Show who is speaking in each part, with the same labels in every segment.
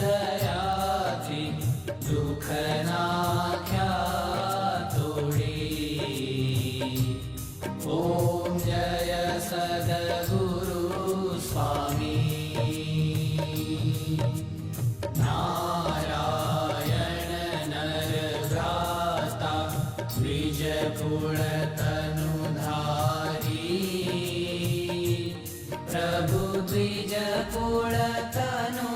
Speaker 1: दयाथी दुख नाख्या तोड़ी। ओम जय सद्गुरु स्वामी। नारायण नर भ्राता द्विज कुल तनुधारी। प्रभु द्विज कुल तनुधारी।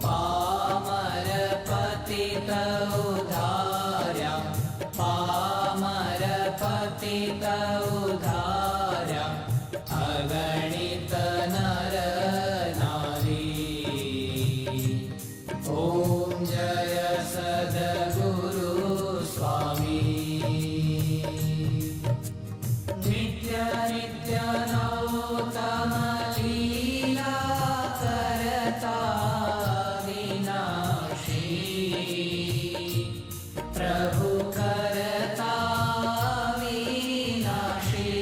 Speaker 1: पामर पतित उद्धार्या पामर पतित उद्धार्या अगणित नर नारी। ओम जय सद्गुरु स्वामी। नित्य नित्य नौतम लीला करता विनाशी। प्रभु करता विनाशी।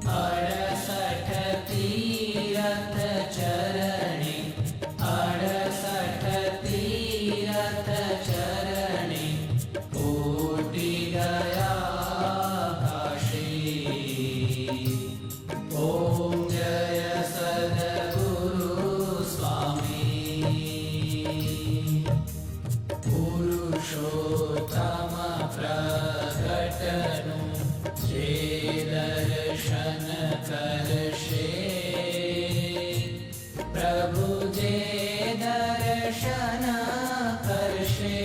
Speaker 1: 68 तीरथ चरणे 68 तीरथ चरणे कोटि गया काशी। ओम जय सद्गुरु स्वामी। पुरुषोत्तम प्रकटनु जे दर्शन करशे। प्रभु जे दर्शन करशे।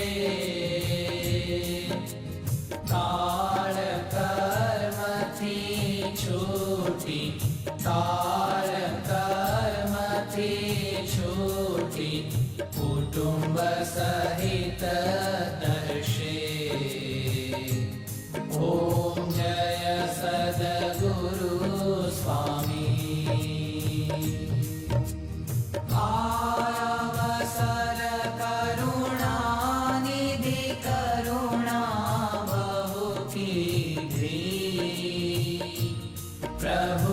Speaker 1: काल कर्म थी छूटी काल कर्म थी छूटी कुटुंब सहित दर्शे। ओम जय सद्गुरु स्वामी। अवसर करुणा निधि करुणा बहु कीधी। प्रभु